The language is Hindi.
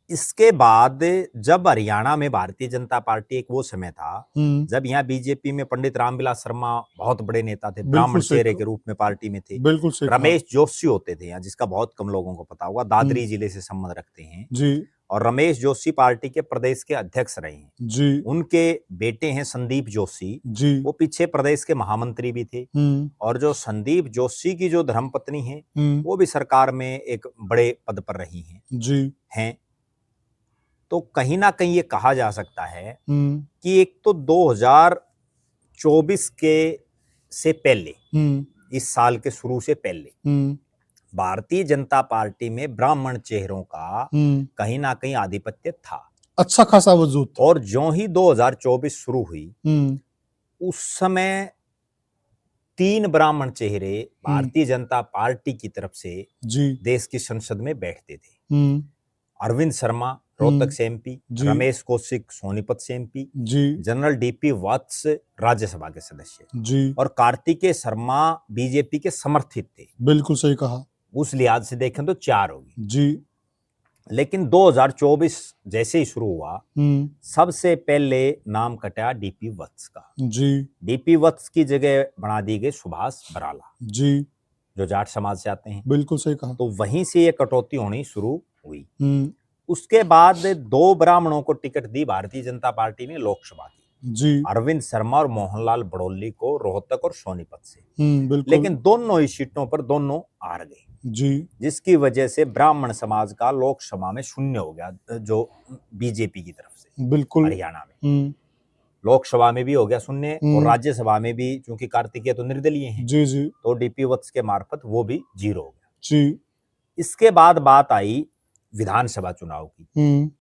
इसके बाद जब हरियाणा में भारतीय जनता पार्टी, एक वो समय था जब यहाँ बीजेपी में पंडित रामविलास शर्मा बहुत बड़े नेता थे, ब्राह्मण चेहरे के रूप में पार्टी में थे। बिल्कुल सही। रमेश जोशी होते थे यहाँ, जिसका बहुत कम लोगों को पता होगा, दादरी जिले से संबंध रखते हैं जी। और रमेश जोशी पार्टी के प्रदेश के अध्यक्ष रहे हैं जी। उनके बेटे हैं संदीप जोशी जी, वो पीछे प्रदेश के महामंत्री भी थे। और जो संदीप जोशी की जो धर्मपत्नी है वो भी सरकार में एक बड़े पद पर रही हैं जी हैं। तो कहीं ना कहीं ये कहा जा सकता है कि एक तो 2024 के से पहले, इस साल के शुरू से पहले भारतीय जनता पार्टी में ब्राह्मण चेहरों का कहीं ना कहीं आधिपत्य था, अच्छा खासा वजूद था। और जो ही 2024 शुरू हुई उस समय 3 ब्राह्मण चेहरे भारतीय जनता पार्टी की तरफ से जी देश की संसद में बैठते थे। अरविंद शर्मा रोहतक से एमपी, रमेश कौशिक सोनीपत से एमपी, जनरल डीपी वत्स राज्यसभा के सदस्य जी, और कार्तिकेय शर्मा बीजेपी के समर्थित थे। बिल्कुल सही कहा। उस लिहाज से देखें तो 4 होगी जी। लेकिन 2024 जैसे ही शुरू हुआ सबसे पहले नाम कटा डीपी वत्स का जी। डीपी वत्स की जगह बना दी गई सुभाष बराला जी, जो जाट समाज से आते हैं। बिल्कुल सही कहा। तो वहीं से ये कटौती होनी शुरू हुई। उसके बाद 2 ब्राह्मणों को टिकट दी भारतीय जनता पार्टी ने लोकसभा की जी, अरविंद शर्मा और मोहनलाल बड़ोली को रोहतक और सोनीपत से। लेकिन दोनों ही सीटों पर दोनों हार गए जी, जिसकी वजह से ब्राह्मण समाज का लोकसभा में शून्य हो गया, जो बीजेपी की तरफ से। बिल्कुल हरियाणा में लोकसभा में भी हो गया शून्य और राज्यसभा में भी, क्योंकि कार्तिकेय तो निर्दलीय हैं जी जी, तो डीपी वत्स के मार्फत वो भी 0 हो गया जी। इसके बाद बात आई विधानसभा चुनाव की।